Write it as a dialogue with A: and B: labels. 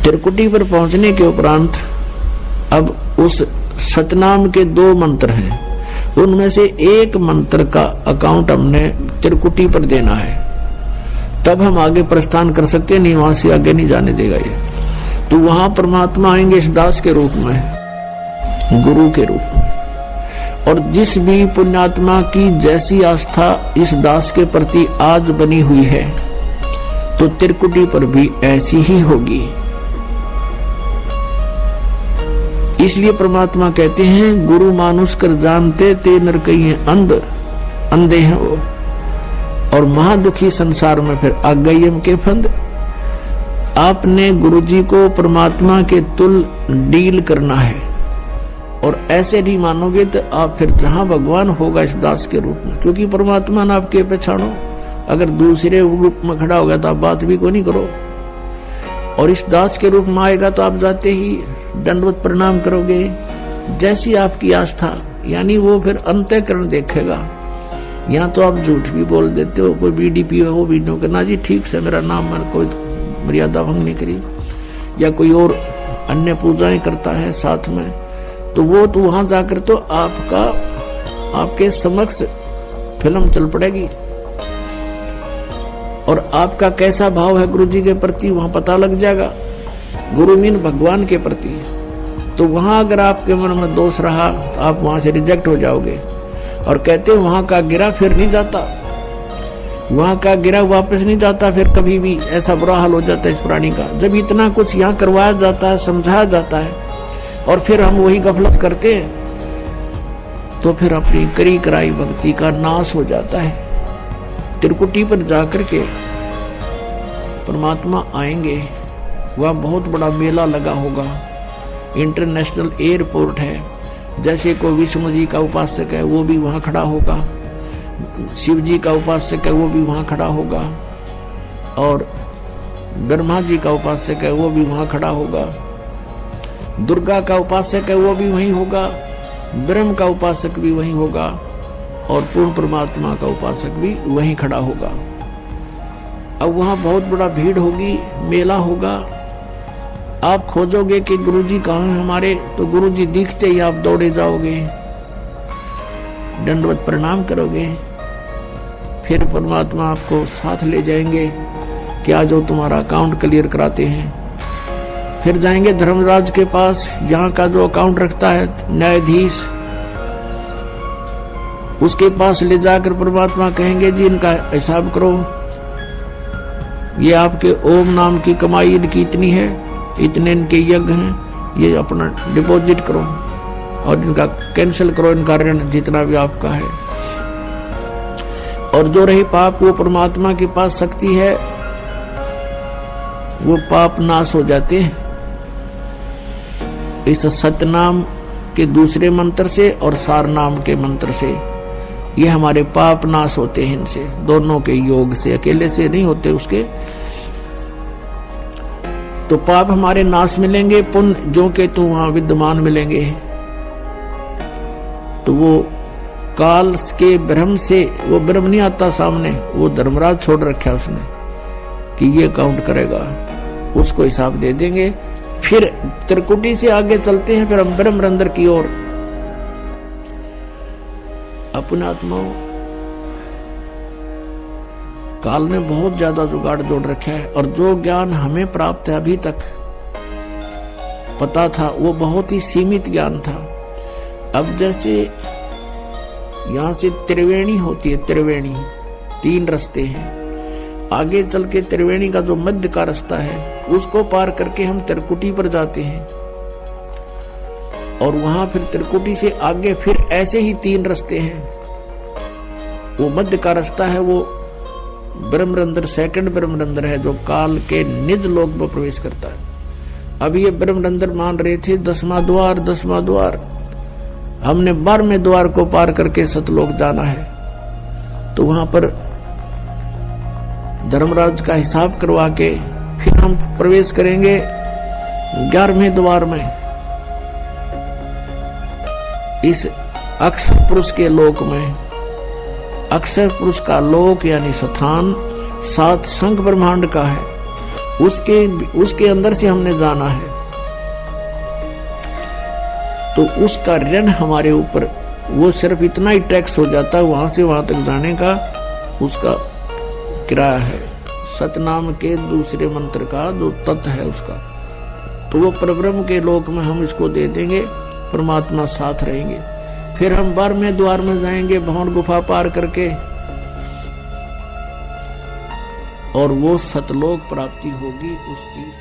A: त्रिकुटी पर पहुंचने के उपरांत अब उस सतनाम के 2 मंत्र हैं, उनमें से एक मंत्र का अकाउंट हमने त्रिकुटी पर देना है, तब हम आगे प्रस्थान कर सकते, नहीं वहां से आगे नहीं जाने देगा ये। तो वहां परमात्मा आएंगे इस दास के रूप में, गुरु के रूप में। और जिस भी पुण्यात्मा की जैसी आस्था इस दास के प्रति आज बनी हुई है, तो त्रिकुटी पर भी ऐसी ही होगी। इसलिए परमात्मा कहते हैं, गुरु मानुष कर जानते ते नर कई हैं अंधे हैं वो, और महादुखी संसार में फिर आ गई हम के फंद। आपने गुरुजी को परमात्मा के तुल डील करना है, और ऐसे नहीं मानोगे तो आप फिर जहां भगवान होगा इस दास के रूप में, क्योंकि परमात्मा ने आपके पहचानो। अगर दूसरे रूप में खड़ा होगा तो आप बात भी को नहीं करो, और इस दास के रूप में आएगा तो आप जाते ही दंडवत प्रणाम करोगे, जैसी आपकी आस्था, यानी वो फिर अंतःकरण देखेगा। यहाँ तो आप झूठ भी बोल देते हो, कोई बीडीपी हो वो भी नहीं करना जी, ठीक से मेरा नाम, मैंने कोई मर्यादा भंग नहीं करी, या कोई और अन्य पूजाएं करता है साथ में, तो वो तो वहां जाकर तो आपके समक्ष फिल्म चल पड़ेगी, और आपका कैसा भाव है गुरु जी के प्रति वहां पता लग जाएगा। गुरु मीन भगवान के प्रति। तो वहां अगर आपके मन में दोष रहा तो आप वहां से रिजेक्ट हो जाओगे, और कहते वहां का गिरा फिर नहीं जाता, वहां का गिरा वापस नहीं जाता फिर कभी भी। ऐसा बुरा हाल हो जाता है इस प्राणी का, जब इतना कुछ यहाँ करवाया जाता है, समझाया जाता है, और फिर हम वही गफलत करते हैं, तो फिर अपनी करी कराई भक्ति का नाश हो जाता है। त्रिकुटी पर जाकर के परमात्मा आएंगे, वह बहुत बड़ा मेला लगा होगा, इंटरनेशनल एयरपोर्ट है। जैसे कोई विष्णु जी का उपासक है वो भी वहां खड़ा होगा, शिव जी का उपासक है वो भी वहां खड़ा होगा, और ब्रह्मा जी का उपासक है वो भी वहां खड़ा होगा, दुर्गा का उपासक है वो भी वहीं होगा, ब्रह्म का उपासक भी वहीं होगा, और पूर्ण परमात्मा का उपासक भी वहीं खड़ा होगा। अब वहां बहुत बड़ा भीड़ होगी, मेला होगा। आप खोजोगे कि गुरुजी कहाँ हैं हमारे, तो गुरुजी दिखते ही आप दौड़े जाओगे, दंडवत प्रणाम करोगे, फिर परमात्मा आपको साथ ले जाएंगे कि आज तुम्हारा अकाउंट क्लियर कराते हैं। फिर जाएंगे धर्मराज के पास, यहाँ का जो अकाउंट रखता है न्यायाधीश, उसके पास ले जाकर परमात्मा कहेंगे जी इनका हिसाब करो, ये आपके ओम नाम की कमाई इनकी इतनी है, इतने इनके यज्ञ हैं, ये अपना डिपॉजिट करो और इनका कैंसिल करो, इनका ऋण जितना भी आपका है। और जो रही पाप, वो परमात्मा के पास शक्ति है, वो पाप नाश हो जाते हैं इस सतनाम के दूसरे मंत्र से और सार नाम के मंत्र से। ये हमारे पाप नाश होते हैं इनसे, दोनों के योग से, अकेले से नहीं होते उसके। तो पाप हमारे नाश मिलेंगे, पुण्य जो के तू वहां विद्यमान मिलेंगे। तो वो काल के ब्रह्म से, वो ब्रह्म नहीं आता सामने, वो धर्मराज छोड़ रखा उसने कि ये काउंट करेगा, उसको हिसाब दे देंगे। फिर त्रिकुटी से आगे चलते हैं, फिर हम ब्रह्म रंध्र की ओर। अपने आत्माओं, काल ने बहुत ज्यादा जुगाड़ जोड़ रखा है, और जो ज्ञान हमें प्राप्त है अभी तक पता था, वो बहुत ही सीमित ज्ञान था। अब जैसे यहां से त्रिवेणी होती है, त्रिवेणी 3 रास्ते हैं, आगे चल के त्रिवेणी का जो मध्य का रास्ता है उसको पार करके हम त्रिकुटी पर जाते हैं, और वहां फिर त्रिकुटी से आगे फिर ऐसे ही 3 रास्ते हैं। वो मध्य का रास्ता है, वो ब्रह्मरंध्र, सेकंड ब्रह्मरंध्र है, जो काल के निज लोक में प्रवेश करता है। अब ये ब्रह्मरंध्र मान रहे थे 10वां द्वार, 10वां द्वार, हमने 12वें द्वार को पार करके सतलोक जाना है। तो वहां पर धर्मराज का हिसाब करवा के फिर हम प्रवेश करेंगे 11वें द्वार में, इस अक्षर पुरुष के लोक में। अक्षर पुरुष का लोक यानी स्थान 7 संख ब्रह्मांड का है, उसके अंदर से हमने जाना है, तो उसका ऋण हमारे ऊपर, वो सिर्फ इतना ही टैक्स हो जाता है, वहां से वहां तक जाने का उसका किराया है। सतनाम के दूसरे मंत्र का जो तत्व है उसका, तो वो परब्रह्म के लोक में हम इसको दे देंगे, परमात्मा साथ रहेंगे। फिर हम 12वें द्वार में जाएंगे, भवन गुफा पार करके, और वो सतलोक प्राप्ति होगी उस 30